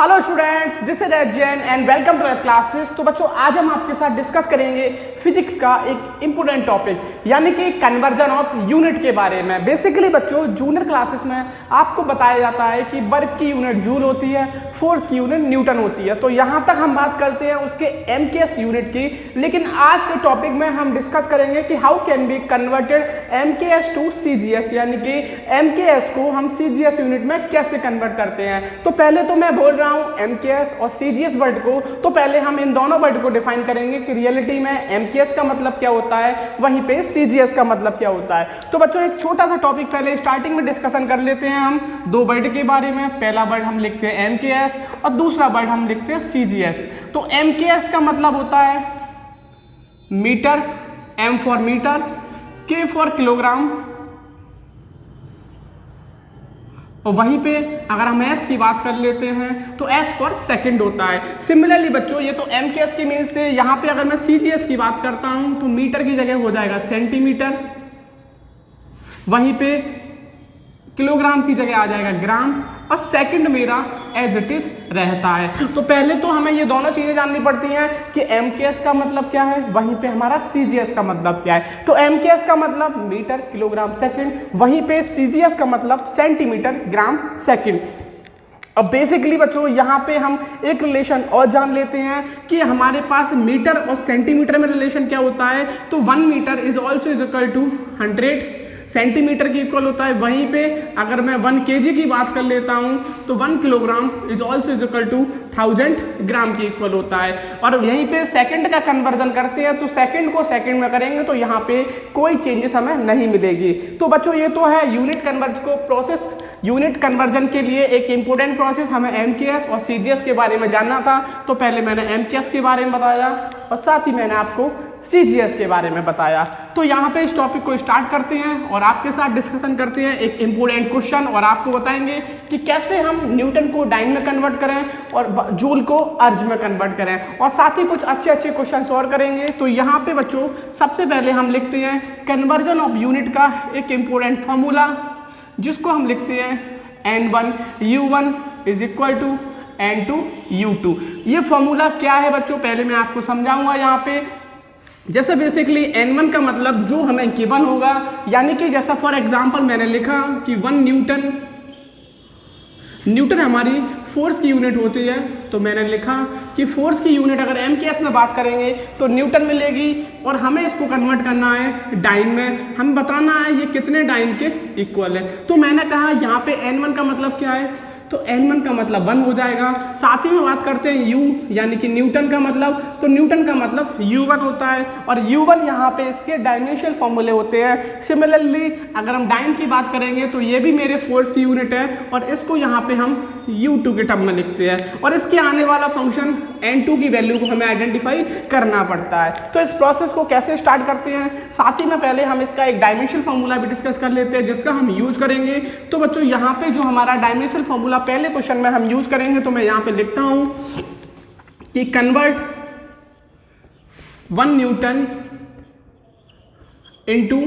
Hello students, this is Jain and welcome to classes. तो बच्चों, आज हम आपके साथ डिस्कस करेंगे फिजिक्स का एक इंपॉर्टेंट टॉपिक यानी कि कन्वर्जन ऑफ यूनिट के बारे में। बेसिकली बच्चों, जूनियर क्लासेस में आपको बताया जाता है कि वर्क की यूनिट जूल होती है, फोर्स की यूनिट न्यूटन होती है। तो यहाँ तक हम बात करते हैं उसके एमकेएस यूनिट की, लेकिन आज के टॉपिक में हम डिस्कस करेंगे कि how can be converted MKS to CGS, यानी कि एमकेएस को हम सीजीएस यूनिट में कैसे कन्वर्ट करते हैं। तो पहले तो मैं बोल रहा हूं एमकेएस और सीजीएस वर्ड को, तो पहले हम इन दोनों वर्ड को डिफाइन करेंगे कि रियलिटी में एमकेएस का मतलब क्या होता है, वहीं पे सीजीएस का मतलब क्या होता है। तो बच्चों, एक छोटा सा टॉपिक पहले स्टार्टिंग में डिस्कशन कर लेते हैं हम दो वर्ड के बारे में। पहला वर्ड हम लिखते हैं एमकेएस और दूसरा वर्ड हम लिखते हैं सीजीएस। तो एमकेएस का मतलब होता है मीटर, एम फॉर मीटर, के फॉर किलोग्राम, और वहीं पे अगर हम एस की बात कर लेते हैं तो एस फॉर सेकंड होता है। सिमिलरली बच्चों, ये तो एमकेएस के मीन्स थे। यहाँ पे अगर मैं सीजीएस की बात करता हूँ तो मीटर की जगह हो जाएगा सेंटीमीटर, वहीं पे किलोग्राम की जगह आ जाएगा ग्राम, और सेकंड मेरा एज इट इज रहता है। तो पहले तो हमें ये दोनों चीजें जाननी पड़ती हैं कि एमकेएस का मतलब क्या है, वहीं पे हमारा सीजीएस का मतलब क्या है। तो एमकेएस का मतलब मीटर किलोग्राम सेकंड, वहीं पे सीजीएस का मतलब सेंटीमीटर ग्राम सेकंड। अब बेसिकली बच्चों, यहाँ पे हम एक रिलेशन और जान लेते हैं कि हमारे पास मीटर और सेंटीमीटर में रिलेशन क्या होता है। तो 1 metre is also is equal to 100 centimetre की इक्वल होता है। वहीं पे अगर मैं 1 केजी की बात कर लेता हूं तो 1 kilogram is also is equal to 1000 gram की इक्वल होता है। और यहीं पे सेकंड का कन्वर्जन करते हैं तो सेकंड को सेकंड में करेंगे तो यहाँ पे कोई चेंजेस हमें नहीं मिलेगी। तो बच्चों, ये तो है यूनिट कन्वर्ज को प्रोसेस। यूनिट कन्वर्जन के लिए एक इंपॉर्टेंट प्रोसेस हमें एमकेएस और सीजीएस के बारे में जानना था। तो पहले मैंने एमकेएस के बारे में बताया और साथ ही मैंने आपको सीजीएस के बारे में बताया। तो यहाँ पे इस टॉपिक को स्टार्ट करते हैं और आपके साथ डिस्कशन करते हैं एक इंपॉर्टेंट क्वेश्चन, और आपको बताएंगे कि कैसे हम न्यूटन को डाइन में कन्वर्ट करें और जूल को अर्ज में कन्वर्ट करें, और साथ ही कुछ अच्छे अच्छे क्वेश्चन सॉल्व करेंगे। तो यहाँ पे बच्चों, सबसे पहले हम लिखते हैं कन्वर्जन ऑफ यूनिट का एक इंपॉर्टेंट फॉर्मूला, जिसको हम लिखते हैं N1 U1 is equal to N2 U2। ये फॉर्मूला क्या है बच्चों, पहले मैं आपको समझाऊंगा। यहाँ पे जैसे बेसिकली N1 का मतलब जो हमें गिवन होगा, यानी कि जैसा फॉर एग्जांपल मैंने लिखा कि 1 न्यूटन हमारी फोर्स की यूनिट होती है। तो मैंने लिखा कि फोर्स की यूनिट अगर एमकेएस में बात करेंगे तो न्यूटन मिलेगी, और हमें इसको कन्वर्ट करना है डाइन में। हमें बताना है ये कितने डाइन के इक्वल है। तो मैंने कहा यहाँ पे N1 का मतलब क्या है, तो N1 का मतलब 1 हो जाएगा। साथ ही में बात करते हैं U यानी कि न्यूटन का मतलब, तो न्यूटन का मतलब U1 होता है, और U1 यहाँ पे इसके डायमेंशनल फॉर्मूले होते हैं। सिमिलरली अगर हम डाइन की बात करेंगे तो ये भी मेरे फोर्स की यूनिट है, और इसको यहाँ पे हम U2 के टर्म में लिखते हैं, और इसके आने वाला फंक्शन N2 की वैल्यू को हमें आइडेंटिफाई करना पड़ता है। तो इस प्रोसेस को कैसे स्टार्ट करते हैं, साथ ही में पहले हम इसका एक डायमेंशनल फॉर्मूला भी डिस्कस कर लेते हैं जिसका हम यूज करेंगे। तो बच्चों, यहाँ पे जो हमारा डायमेंशनल फॉर्मूला पहले क्वेश्चन में हम यूज करेंगे, तो मैं यहाँ पे लिखता हूं कि कन्वर्ट 1 न्यूटन इनटू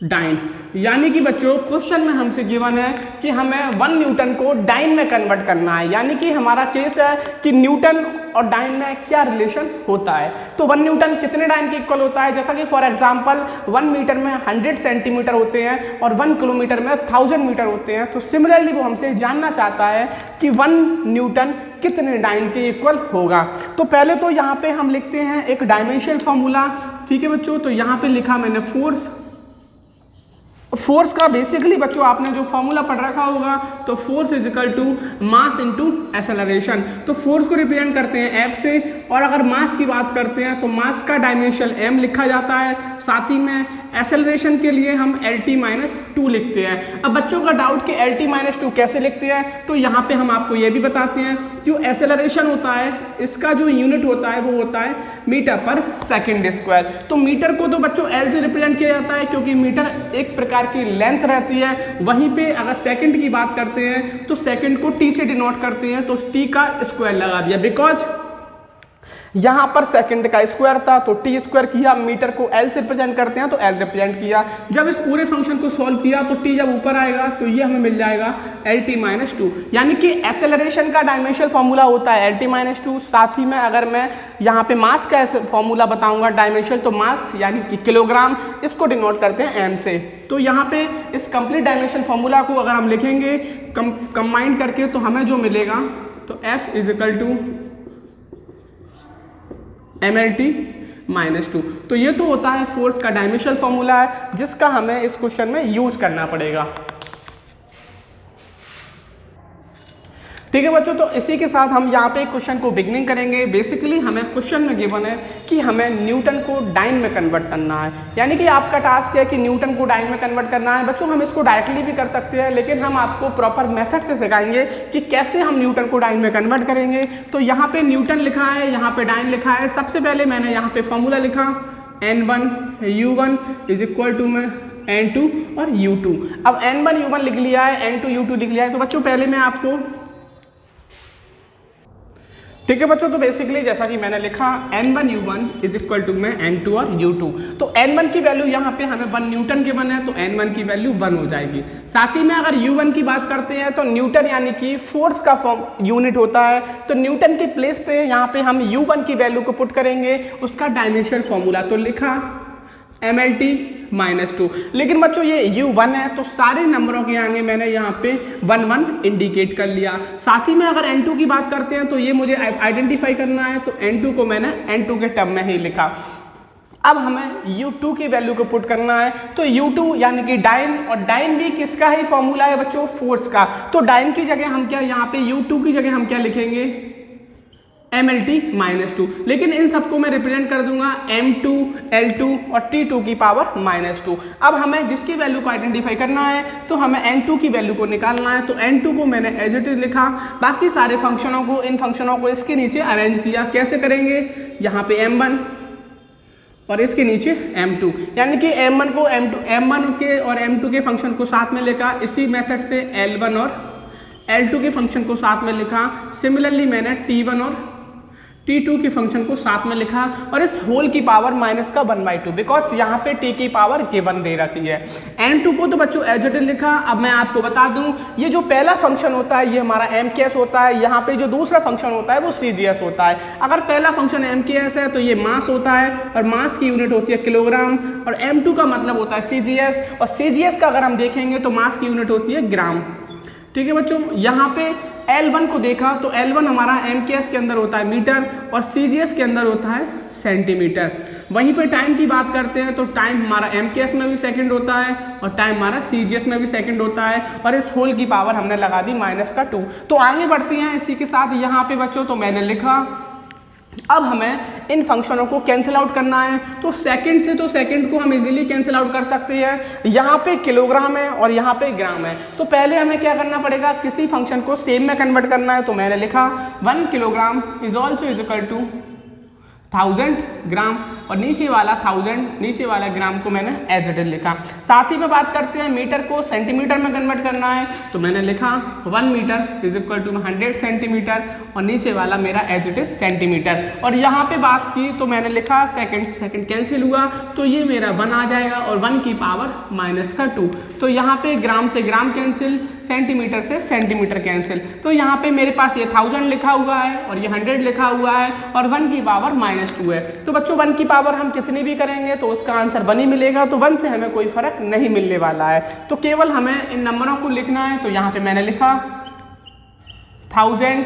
डाइन, यानी कि बच्चों क्वेश्चन में हमसे गिवन है कि हमें 1 न्यूटन को डाइन में कन्वर्ट करना है। यानी कि हमारा केस है कि न्यूटन और डाइन में क्या रिलेशन होता है। तो 1 न्यूटन कितने डाइन के इक्वल होता है, जैसा कि फॉर एग्जांपल 1 मीटर में 100 सेंटीमीटर होते हैं और 1 किलोमीटर में 1000 मीटर होते हैं। तो सिमिलरली वो हमसे जानना चाहता है कि 1 न्यूटन कितने डाइन के इक्वल होगा। तो पहले तो यहाँ पे हम लिखते हैं एक डायमेंशनल फॉर्मूला। ठीक है बच्चों, तो यहाँ पे लिखा मैंने फोर्स का बेसिकली बच्चों आपने जो फॉर्मूला पढ़ रखा होगा, तो force is equal to mass into acceleration. तो फोर्स को रिप्रेजेंट करते हैं एफ से, और अगर मास की बात करते हैं तो मास का डायमेंशन m लिखा जाता है। साथ ही में एक्सेलरेशन के लिए हम LT-2 लिखते हैं। अब बच्चों का डाउट कि LT-2 कैसे लिखते हैं, तो यहाँ पे हम आपको ये भी बताते हैं, जो एक्सेलरेशन होता है इसका जो यूनिट होता है वो होता है मीटर पर सेकेंड स्क्वायर। तो मीटर को तो बच्चों L से रिप्रेजेंट किया जाता है क्योंकि मीटर एक प्रकार की लेंथ रहती है। वहीं पे अगर सेकंड की बात करते हैं तो सेकंड को T से डिनोट करते हैं, तो T का स्क्वायर लगा दिया, बिकॉज यहाँ पर सेकंड का स्क्वायर था तो टी स्क्वायर किया, मीटर को एल से रिप्रेजेंट करते हैं तो एल रिप्रेजेंट किया। जब इस पूरे फंक्शन को सॉल्व किया तो टी जब ऊपर आएगा तो ये हमें मिल जाएगा एल टी माइनस टू, यानी कि एक्सेलरेशन का डायमेंशनल फॉर्मूला होता है एल टी माइनस टू। साथ ही में अगर मैं यहाँ पे मास का फॉर्मूला बताऊंगा डायमेंशनल, तो मास यानी कि किलोग्राम, इसको डिनोट करते हैं एम से। तो यहाँ पे इस कंप्लीट डायमेंशनल फॉर्मूला को अगर हम लिखेंगे कंबाइन करके तो हमें जो मिलेगा तो F is equal to MLT minus two. तो ये तो होता है फोर्स का डायमेंशनल फॉर्मूला है जिसका हमें इस क्वेश्चन में यूज करना पड़ेगा। ठीक है बच्चों, तो इसी के साथ हम यहाँ पे क्वेश्चन को बिगनिंग करेंगे। बेसिकली हमें क्वेश्चन में गिवन है कि हमें न्यूटन को डाइन में कन्वर्ट करना है, यानी कि आपका टास्क है कि न्यूटन को डाइन में कन्वर्ट करना है। बच्चों हम इसको डायरेक्टली भी कर सकते हैं, लेकिन हम आपको प्रॉपर मेथड से सिखाएंगे कि कैसे हम न्यूटन को डाइन में कन्वर्ट करेंगे। तो यहाँ पे न्यूटन लिखा है, यहाँ पे डाइन लिखा है। सबसे पहले मैंने यहाँ पे फॉर्मूला लिखा N1 U1 is equal to में N2 और U2। अब N1 U1 लिख लिया है, N2 U2 लिख लिया है। तो बच्चों पहले मैं आपको, ठीक है बच्चों, तो बेसिकली जैसा कि मैंने लिखा N1 U1 is equal to में N2 और U2। तो N1 की वैल्यू यहाँ पे हमें 1 न्यूटन के बने, तो N1 की वैल्यू 1 हो जाएगी। साथ ही में अगर U1 की बात करते हैं तो न्यूटन यानी कि फोर्स का यूनिट होता है, तो न्यूटन के प्लेस पे यहाँ पे हम U1 की वैल्यू को पुट करेंगे, उसका डायमेंशनल फॉर्मूला तो लिखा MLT माइनस टू। लेकिन बच्चों ये U1 है तो सारे नंबरों के आगे मैंने यहाँ पे 1 1 इंडिकेट कर लिया। साथ ही में अगर N2 की बात करते हैं तो ये मुझे आइडेंटिफाई करना है, तो N2 को मैंने N2 के टर्म में ही लिखा। अब हमें U2 की वैल्यू को पुट करना है, तो U2 यानी कि डाइन, और डाइन भी किसका ही फॉर्मूला है बच्चों, फोर्स का। तो डाइन की जगह हम क्या, यहाँ पे U2 की जगह हम क्या लिखेंगे, MLT माइनस टू। लेकिन इन सबको मैं रिप्रेजेंट कर दूंगा M2 L2 और T2 की पावर माइनस टू। अब हमें जिसकी वैल्यू को आइडेंटिफाई करना है तो हमें N2 की वैल्यू को निकालना है, तो N2 को मैंने एज इट इज लिखा। बाकी सारे फंक्शनों को, इन फंक्शनों को इसके नीचे अरेंज किया। कैसे करेंगे, यहाँ पे M1 और इसके नीचे M2, यानी कि M1 को M1 के और M2 के फंक्शन को साथ में लिखा। इसी मेथड से L1 और L2 के फंक्शन को साथ में लिखा। सिमिलरली मैंने T1 और T2 के फंक्शन को साथ में लिखा, और इस होल की पावर माइनस का 1/2, बिकॉज यहाँ पे T की पावर गिवन दे रखी है। N2 को तो बच्चों एज इट इज लिखा। अब मैं आपको बता दूं, ये जो पहला फंक्शन होता है ये हमारा MKS होता है, यहाँ पे जो दूसरा फंक्शन होता है वो CGS होता है। अगर पहला फंक्शन MKS है तो ये मास होता है, और मास की यूनिट होती है किलोग्राम, और M2 का मतलब होता है CGS, और CGS का अगर हम देखेंगे तो मास की यूनिट होती है ग्राम। ठीक है बच्चों, यहाँ पे L1 को देखा तो L1 हमारा MKS के अंदर होता है मीटर, और CGS के अंदर होता है सेंटीमीटर। वहीं पे टाइम की बात करते हैं तो टाइम हमारा MKS में भी सेकंड होता है, और टाइम हमारा CGS में भी सेकंड होता है, और इस होल की पावर हमने लगा दी -2। तो आगे बढ़ते हैं इसी के साथ यहाँ पे बच्चों, तो मैंने लिखा अब हमें इन फंक्शनों को कैंसिल आउट करना है। तो सेकंड से तो सेकंड को हम इजीली कैंसिल आउट कर सकते हैं। यहाँ पे किलोग्राम है और यहाँ पे ग्राम है, तो पहले हमें क्या करना पड़ेगा, किसी फंक्शन को सेम में कन्वर्ट करना है। तो मैंने लिखा 1 kilogram is also is equal to 1000 gram, और नीचे वाला 1000, नीचे वाला ग्राम को मैंने एज इट इज लिखा। साथ ही में बात करते हैं मीटर को सेंटीमीटर में कन्वर्ट करना है, तो मैंने लिखा 1 metre is equal to 100 centimetre, और नीचे वाला मेरा एज इट इज सेंटीमीटर। और यहाँ पे बात की तो मैंने लिखा सेकंड कैंसिल हुआ, तो ये मेरा 1 आ जाएगा, और 1 की पावर -2। तो यहाँ पे ग्राम से ग्राम कैंसिल, सेंटीमीटर से सेंटीमीटर कैंसिल। तो यहाँ पे मेरे पास ये 1000 लिखा हुआ है और ये 100 लिखा हुआ है, और 1 की पावर -2 है। तो बच्चों 1 की पावर हम कितनी भी करेंगे तो उसका आंसर 1 ही मिलेगा, तो 1 से हमें कोई फर्क नहीं मिलने वाला है। तो केवल हमें इन नंबरों को लिखना है। तो यहाँ पे मैंने लिखा 1000,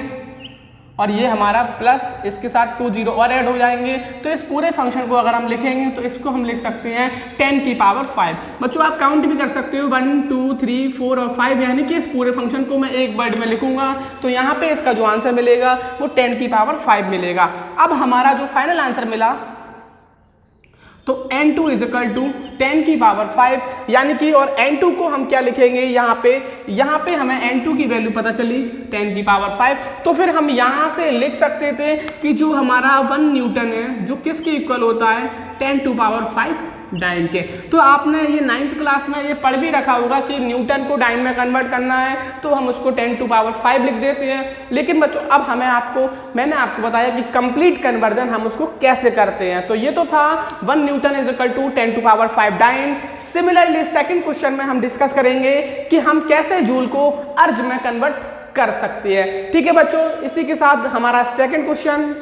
और ये हमारा प्लस इसके साथ 2 0 और ऐड हो जाएंगे। तो इस पूरे फंक्शन को अगर हम लिखेंगे तो इसको हम लिख सकते हैं 10 की पावर 5। बच्चों आप काउंट भी कर सकते हो 1 2 3 4 और 5, यानी कि इस पूरे फंक्शन को मैं एक वर्ड में लिखूंगा, तो यहाँ पे इसका जो आंसर मिलेगा वो 10 की पावर 5 मिलेगा। अब हमारा जो फाइनल आंसर मिला तो N2 इज इक्वल टू 10 की पावर 5, यानी कि, और N2 को हम क्या लिखेंगे, यहाँ पे हमें N2 की वैल्यू पता चली 10 की पावर 5। तो फिर हम यहाँ से लिख सकते थे कि जो हमारा 1 न्यूटन है जो किसके इक्वल होता है 10 टू पावर 5 डाइन के। तो आपने ये 9th क्लास में ये पढ़ भी रखा होगा कि न्यूटन को डाइन में कन्वर्ट करना है तो हम उसको 10⁵ लिख देते हैं। लेकिन बच्चों अब मैंने आपको बताया कि कंप्लीट कन्वर्जन हम उसको कैसे करते हैं। तो ये तो था 1 newton is equal to 10⁵ dyne. Similarly second question में हम डिस्कस करेंगे कि हम कैसे जूल को अर्ज में कन्वर्ट कर सकते हैं। ठीक है बच्चों, इसी के साथ हमारा सेकंड क्वेश्चन।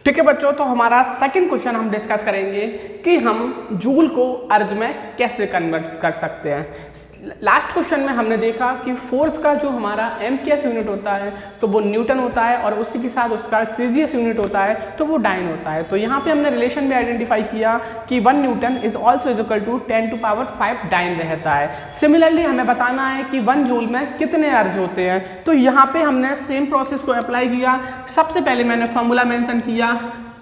ठीक है बच्चों, तो हमारा सेकंड क्वेश्चन हम डिस्कस करेंगे कि हम जूल को अर्ज में कैसे कन्वर्ट कर सकते हैं। लास्ट क्वेश्चन में हमने देखा कि फोर्स का जो हमारा एमकेएस यूनिट होता है तो वो न्यूटन होता है और उसी के साथ उसका सीजीएस यूनिट होता है तो वो डाइन होता है। तो यहाँ पे हमने रिलेशन भी आइडेंटिफाई किया कि 1 newton is also is equal to 10⁵ dyne रहता है। सिमिलरली हमें बताना है कि 1 जूल में कितने अर्ज होते हैं। तो यहाँ पे हमने सेम प्रोसेस को अप्लाई किया। सबसे पहले मैंने फॉर्मूला मेंशन किया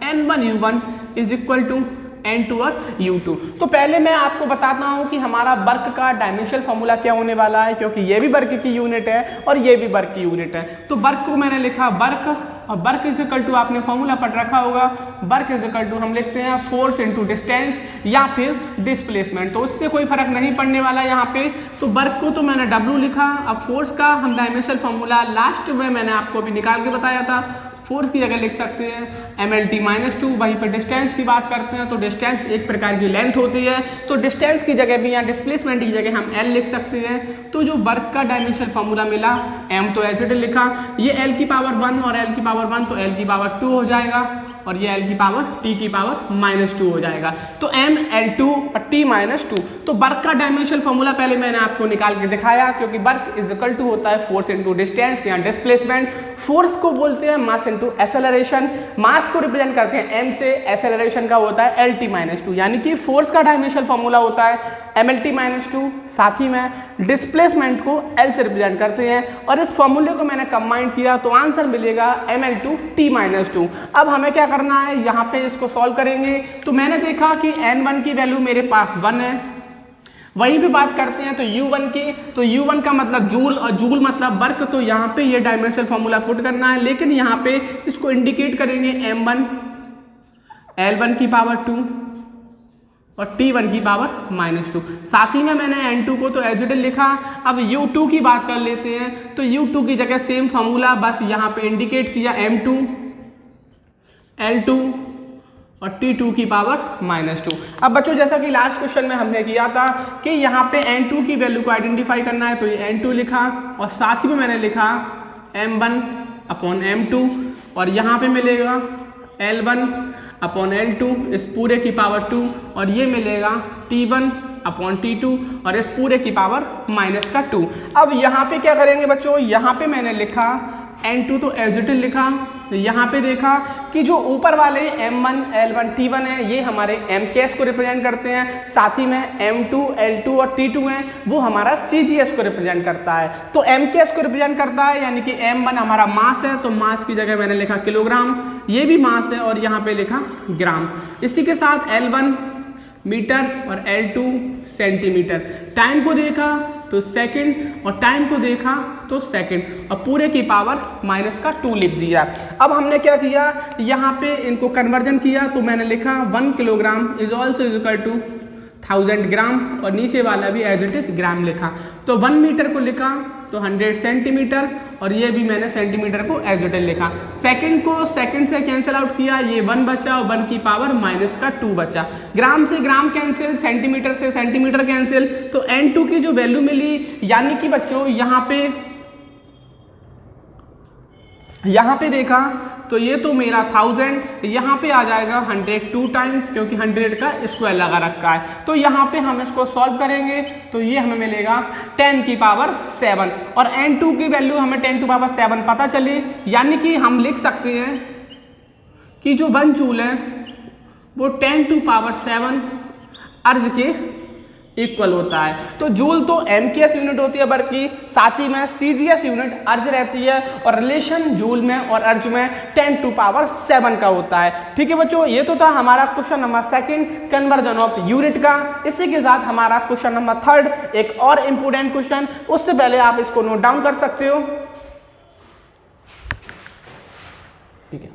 N1U1 is equal to N2 और U2। तो पहले मैं आपको बताता हूँ कि हमारा वर्क का डायमेंशनल फॉर्मूला क्या होने वाला है, क्योंकि ये भी वर्क की यूनिट है और ये भी वर्क की यूनिट है। तो वर्क को मैंने लिखा वर्क, और वर्क इज इक्वल टू आपने फॉर्मूला पढ़ रखा होगा, वर्क इज इक्वल टू हम लिखते हैं फोर्स इनटू डिस्टेंस या फिर डिस्प्लेसमेंट। तो उससे कोई फर्क नहीं पड़ने वाला यहाँ पे। तो वर्क को तो मैंने W लिखा। अब फोर्स का हम डायमेंशनल फॉर्मूला लास्ट में मैंने आपको अभी निकाल के बताया था, फोर्स की जगह लिख सकते हैं MLT-2। वहीं पर डिस्टेंस की बात करते हैं तो डिस्टेंस एक प्रकार की लेंथ होती है, तो डिस्टेंस की जगह भी या डिस्प्लेसमेंट की जगह हम L लिख सकते हैं। तो जो वर्क का डायमेंशनल फॉर्मूला मिला, M तो एज इट इज लिखा, ये L की पावर 1 और L की पावर 1 तो L की पावर 2 हो जाएगा और ये L की पावर T की पावर -2 हो जाएगा। तो M L2 और T -2। तो वर्क का डायमेंशनल फॉर्मूला पहले मैंने आपको निकाल के दिखाया, क्योंकि वर्क इज इक्वल टू होता है फोर्स इनटू डिस्टेंस या डिस्प्लेसमेंट। फोर्स को बोलते हैं मास इनटू एक्सेलरेशन, मास को रिप्रेजेंट करते हैं M से, एक्सेलरेशन का होता है LT-2। यानी कि फोर्स का डायमेंशनल फॉर्मूला होता है MLT-2, साथ ही में डिस्प्लेसमेंट को L से रिप्रेजेंट करते हैं और इस फॉर्मूले को मैंने कंबाइन किया तो आंसर मिलेगा ML2T-2। अब हमें क्या करना है, यहाँ पे इसको सॉल्व करेंगे। तो मैंने देखा कि N1 की वैल्यू मेरे पास 1 है। वहीं पे बात करते हैं तो U1 की, तो U1 का मतलब जूल और जूल मतलब वर्क। तो यहाँ पे ये डायमेंशनल फॉर्मूला पुट करना है, लेकिन यहाँ पे इसको इंडिकेट करेंगे M1 L1 की पावर 2 और T1 की पावर -2। साथ ही में मैंने N2 को तो एज इट इज लिखा। अब U2 की बात कर लेते हैं तो U2 की जगह सेम फॉर्मूला, बस यहाँ पे इंडिकेट किया M2 L2 और T2 की पावर -2। अब बच्चों जैसा कि लास्ट क्वेश्चन में हमने किया था कि यहाँ पे N2 की वैल्यू को आइडेंटिफाई करना है, तो ये N2 लिखा और साथ ही में मैंने लिखा M1/M2 और यहाँ पे मिलेगा L1/L2 इस पूरे की पावर 2 और ये मिलेगा T1/T2 और इस पूरे की पावर -2। अब यहाँ पे क्या करेंगे बच्चों, यहाँ पे मैंने लिखा N2 तो एज इट इज लिखा। यहाँ पे देखा कि जो ऊपर वाले M1 L1 T1 है ये हमारे MKS को रिप्रेजेंट करते हैं, साथ ही में M2 L2 और T2 है वो हमारा CGS को रिप्रेजेंट करता है। तो MKS को रिप्रेजेंट करता है यानी कि M1 हमारा मास है, तो मास की जगह मैंने लिखा किलोग्राम, ये भी मास है और यहाँ पे लिखा ग्राम। इसी के साथ L1 मीटर और L2 सेंटीमीटर। टाइम को देखा तो सेकंड और टाइम को देखा तो सेकंड और पूरे की पावर -2 लिख दिया। अब हमने क्या किया, यहाँ पे इनको कन्वर्जन किया तो मैंने लिखा 1 kilogram is also equal to 1000 gram और नीचे वाला भी एज इट इज ग्राम लिखा। तो 1 मीटर को लिखा तो 100 सेंटीमीटर और ये भी मैंने सेंटीमीटर को एज इट इज लिखा। सेकंड को सेकंड से कैंसिल आउट किया, ये 1 बचा और 1 की पावर -2 बचा। ग्राम से ग्राम कैंसिल, सेंटीमीटर से सेंटीमीटर कैंसिल। तो N2 की जो वैल्यू मिली, यानी कि बच्चों यहाँ पे देखा तो ये तो मेरा 1000, यहाँ पे आ जाएगा 102 टाइम्स क्योंकि 100 का स्क्वायर लगा रखा है। तो यहाँ पे हम इसको सॉल्व करेंगे तो ये हमें मिलेगा 10 की पावर 7 और N2 की वैल्यू हमें 10 की पावर 7 पता चली, यानी कि हम लिख सकते हैं कि जो 1 जूल है वो 10 की पावर 7 अर्ज के इक्वल होता है। तो जूल तो MKS यूनिट होती है वर्क की, साथ ही में CGS यूनिट अर्ज रहती है और रिलेशन जूल में और अर्ज में 10 की पावर 7 का होता है। ठीक है बच्चों, ये तो था हमारा question number 2 conversion of unit का। इसी के साथ हमारा क्वेश्चन नंबर 3 एक और इंपोर्टेंट क्वेश्चन, उससे पहले आप इसको नोट डाउन कर सकते हो। ठीक है,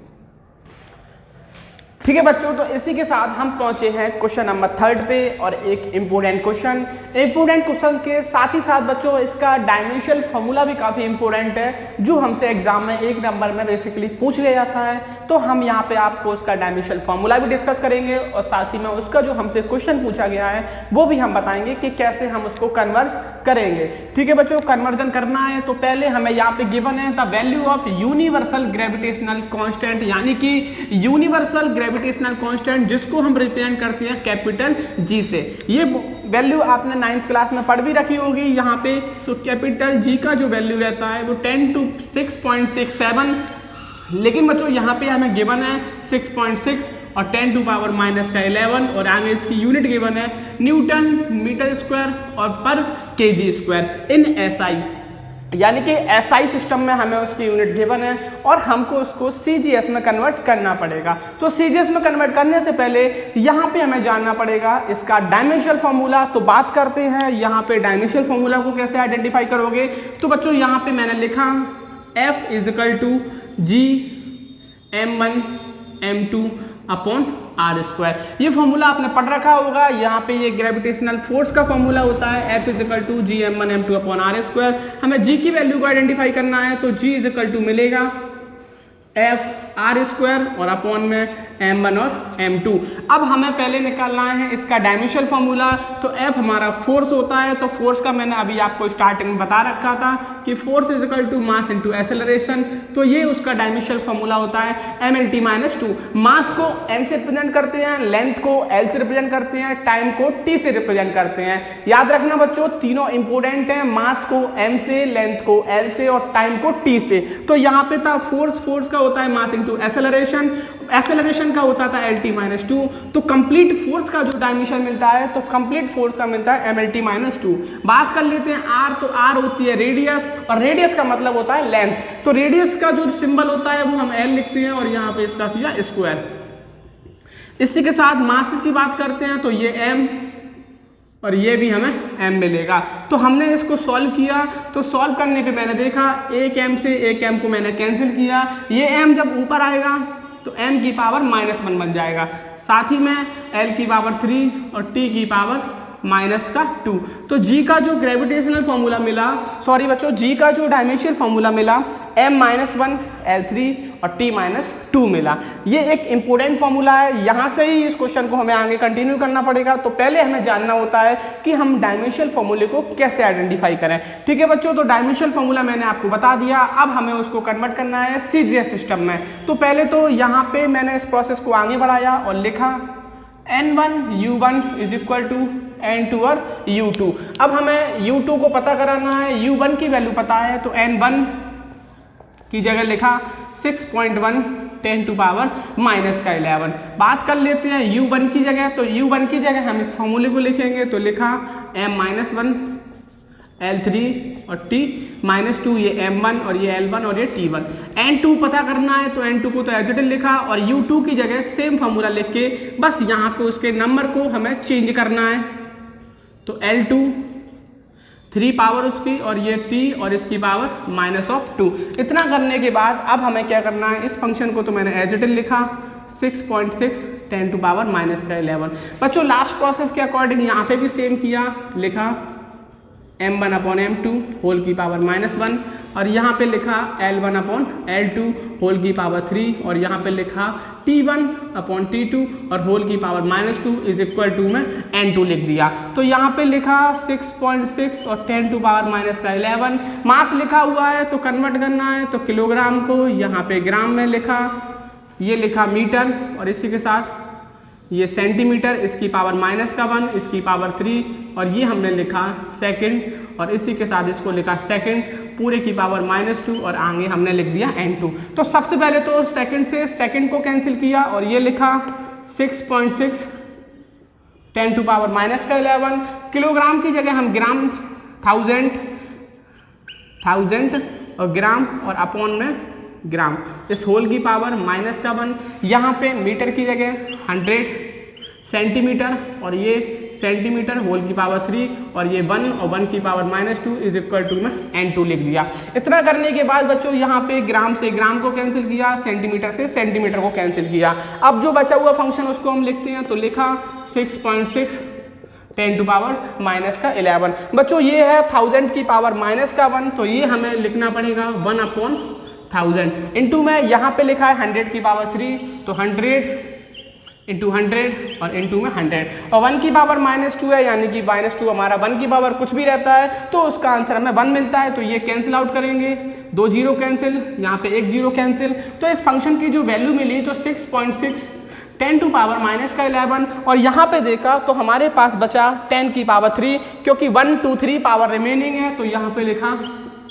ठीक है बच्चों, तो इसी के साथ हम पहुंचे हैं क्वेश्चन नंबर 3 पे और एक इम्पोर्टेंट क्वेश्चन के साथ ही साथ बच्चों इसका डायमेंशनल फॉर्मूला भी काफ़ी इंपॉर्टेंट है जो हमसे एग्जाम में 1 नंबर में बेसिकली पूछ लिया जाता है। तो हम यहाँ पे आपको उसका डायमेंशनल फॉर्मूला भी डिस्कस करेंगे और साथ ही में उसका जो हमसे क्वेश्चन पूछा गया है वो भी हम बताएंगे कि कैसे हम उसको कन्वर्ज करेंगे। ठीक है बच्चों, कन्वर्जन करना है तो पहले हमें यहाँ पे गिवन है the value of universal gravitational constant, यानी कि यूनिवर्सल ग्रेविटेशनल कांस्टेंट जिसको हम रिप्रेजेंट करते हैं कैपिटल जी से। ये वैल्यू आपने 9th क्लास में पढ़ भी रखी होगी यहाँ पे। तो कैपिटल जी का जो वैल्यू रहता है वो 10 to 6.67, लेकिन बच्चों यहाँ पे हमें गिवन है 6.6 और 10 to पावर माइनस का 11 और आगे इसकी यूनिट गिवन है न्यूटन मीटर स्क्वायर और पर केजी स्क्वायर इन एसआई, यानी कि एसआई सिस्टम में हमें उसकी यूनिट गिवन है और हमको उसको सीजीएस में कन्वर्ट करना पड़ेगा। तो सीजीएस में कन्वर्ट करने से पहले यहाँ पे हमें जानना पड़ेगा इसका डायमेंशनल फॉर्मूला। तो बात करते हैं यहाँ पे डायमेंशनल फॉर्मूला को कैसे आइडेंटिफाई करोगे। तो बच्चों यहाँ पे मैंने लिखा F = G m1 m2 upon R square. ये फॉर्मूला आपने पढ़ रखा होगा। यहाँ पे ये ग्रेविटेशनल फोर्स का फॉर्मूला होता है F = G m1 m2 upon R square. हमें G की वैल्यू को आइडेंटिफाई करना है तो G = मिलेगा F आर स्क्वायर और अपॉन में m1 और m2। अब हमें पहले निकालना है इसका डायमेंशनल फॉर्मूला। तो F हमारा फोर्स होता है, तो फोर्स का मैंने अभी आपको स्टार्टिंग में बता रखा था कि फोर्स = मास इनटू एक्सेलरेशन। तो ये उसका डायमेंशनल फॉर्मूला होता है mlt-2। मास को m से रिप्रेजेंट करते हैं, लेंथ को l से रिप्रेजेंट करते हैं, टाइम को t से रिप्रेजेंट करते हैं। याद रखना बच्चों तीनों इंपॉर्टेंट हैं, मास को m से, लेंथ को l से और टाइम को t से। तो यहाँ पे था फोर्स का होता है मास इनटू एक्सेलरेशन का होता था lt-2। तो कंप्लीट फोर्स का जो डायमेंशन मिलता है तो कंप्लीट फोर्स का मिलता है mlt-2। बात कर लेते हैं r, तो r होती है रेडियस और रेडियस का मतलब होता है लेंथ। तो रेडियस का जो सिंबल होता है वो हम l लिखते हैं और यहाँ पे इसका किया स्क्वायर। इसी के साथ मासेस की बात करते हैं तो ये m और ये भी हमें m मिलेगा। तो हमने इसको सॉल्व किया, तो सॉल्व करने पे मैंने देखा एक m से एक m को मैंने कैंसिल किया। ये m जब ऊपर आएगा तो m की पावर -1 बन जाएगा, साथ ही में l की पावर 3 और t की पावर -2। तो g का जो ग्रेविटेशनल फॉर्मूला मिला, सॉरी बच्चों g का जो डायमेंशनल फॉर्मूला मिला m-1 l3 और t-2 मिला। ये एक इंपॉर्टेंट फॉर्मूला है, यहाँ से ही इस क्वेश्चन को हमें आगे कंटिन्यू करना पड़ेगा। तो पहले हमें जानना होता है कि हम डायमेंशनल फॉर्मूले को कैसे आइडेंटिफाई करें। ठीक है बच्चों, तो डायमेंशनल फॉर्मूला मैंने आपको बता दिया। अब हमें उसको कन्वर्ट करना है सीजीएस सिस्टम में। तो पहले तो यहाँ पे मैंने इस प्रोसेस को आगे बढ़ाया और लिखा n1 u1 = n2 और u2। अब हमें u2 को पता कराना है, u1 की वैल्यू पता है तो n1 की जगह लिखा 6.1 10 to पावर -11। बात कर लेते हैं u1 की जगह, तो u1 की जगह हम इस फॉर्मूले को लिखेंगे तो लिखा m-1 l3 और t-2, ये m1 और ये l1 और ये t1। n2 पता करना है तो n2 को तो एज इट इज लिखा और u2 की जगह सेम फॉर्मूला लिख के बस यहाँ पे उसके नंबर को हमें चेंज करना है। तो l2 3 पावर उसकी और ये t और इसकी पावर -2। इतना करने के बाद अब हमें क्या करना है, इस फंक्शन को तो मैंने एज इट इज लिखा 6.6 10 to पावर -11। बच्चों लास्ट प्रोसेस के अकॉर्डिंग यहाँ पे भी सेम किया, लिखा m1/m2 होल की पावर -1 और यहाँ पे लिखा l1/l2 होल की पावर 3 और यहाँ पे लिखा t1/t2 और होल की पावर -2 = में n2 लिख दिया। तो यहाँ पे लिखा 6.6 और 10 to पावर -11। मास लिखा हुआ है तो कन्वर्ट करना है तो किलोग्राम को यहाँ पे ग्राम में लिखा, ये लिखा मीटर और इसी के साथ ये सेंटीमीटर, इसकी पावर -1, इसकी पावर 3 और ये हमने लिखा सेकंड और इसी के साथ इसको लिखा सेकंड पूरे की पावर -2 और आगे हमने लिख दिया n2। तो सबसे पहले तो सेकंड से सेकंड को कैंसिल किया और ये लिखा 6.6 10 to पावर -11। किलोग्राम की जगह हम ग्राम, थाउजेंड और ग्राम और अपॉन में ग्राम, इस होल की पावर -1। यहाँ पे मीटर की जगह 100 सेंटीमीटर और ये सेंटीमीटर होल की पावर 3 और ये 1 और 1 की पावर -2 इज इक्वल टू में n2 लिख दिया। इतना करने के बाद बच्चों यहाँ पे ग्राम से ग्राम को कैंसिल किया, सेंटीमीटर से सेंटीमीटर को कैंसिल किया। अब जो बचा हुआ फंक्शन उसको हम लिखते हैं, तो लिखा 6.6 10⁻11। बच्चों ये है 1000 की पावर -1, तो ये हमें लिखना पड़ेगा 1/1000 इंटू में यहाँ पे लिखा है 100 की पावर 3, तो 100 इंटू 100 और इंटू में 100 और 1 की पावर -2 है, यानी कि -2 हमारा 1 की पावर कुछ भी रहता है तो उसका आंसर हमें 1 मिलता है। तो ये कैंसिल आउट करेंगे, 2 जीरो कैंसिल, यहाँ पे 1 जीरो कैंसिल। तो इस फंक्शन की जो वैल्यू मिली तो 6.6 10⁻11 और यहाँ पे देखा तो हमारे पास बचा 10 की पावर 3, क्योंकि 1 2 3 पावर रिमेनिंग है, तो यहाँ पे लिखा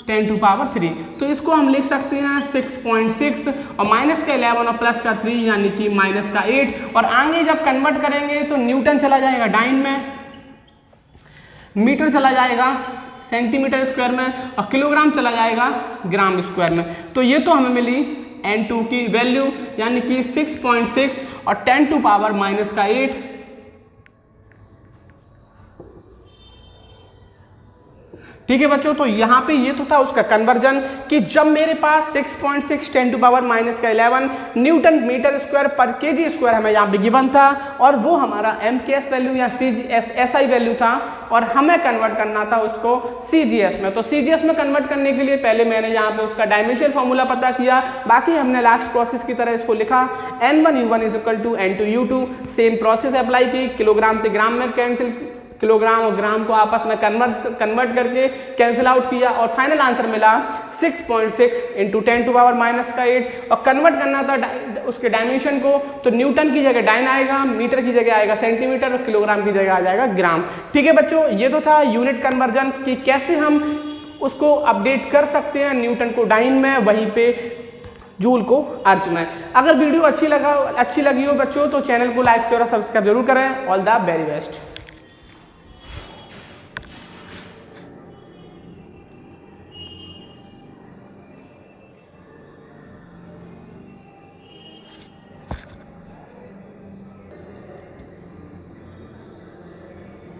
10⁻3। तो इसको हम लिख सकते हैं 6.6 और -11 और +3 यानी कि -8। और आगे जब कन्वर्ट करेंगे तो न्यूटन चला जाएगा डाइन में, मीटर चला जाएगा सेंटीमीटर स्क्वायर में और किलोग्राम चला जाएगा ग्राम स्क्वायर में। तो ये तो हमें मिली n2 की वैल्यू यानी कि 6.6 और 10⁻8। ठीक है बच्चों, तो यहाँ पे ये तो था उसका कन्वर्जन कि जब मेरे पास 6.6 10⁻11 न्यूटन मीटर स्क्वायर पर केजी स्क्वायर हमें यहाँ पे गिवन था और वो हमारा MKS वैल्यू या SI वैल्यू था और हमें कन्वर्ट करना था उसको CGS में। तो CGS में कन्वर्ट करने के लिए पहले मैंने यहाँ पे उसका डायमेंशन फॉर्मूला पता किया, बाकी हमने लास्ट प्रोसेस की तरह इसको लिखा N1U1 = N2U2। Same process apply की, किलोग्राम से ग्राम में कैंसिल, किलोग्राम और ग्राम को आपस में कन्वर्ट करके कैंसिल आउट किया और फाइनल आंसर मिला 6.6 × 10⁻8 और कन्वर्ट करना था उसके डायमेंशन को, तो न्यूटन की जगह डाइन आएगा, मीटर की जगह आएगा सेंटीमीटर और किलोग्राम की जगह आ जाएगा ग्राम। ठीक है बच्चों, ये तो था यूनिट कन्वर्जन कि कैसे हम उसको अपडेट कर सकते हैं, न्यूटन को डाइन में, वहीं पे जूल को अर्ज में। अगर वीडियो अच्छी लगी हो बच्चों तो चैनल को लाइक शेयर और सब्सक्राइब जरूर करें। All the very best.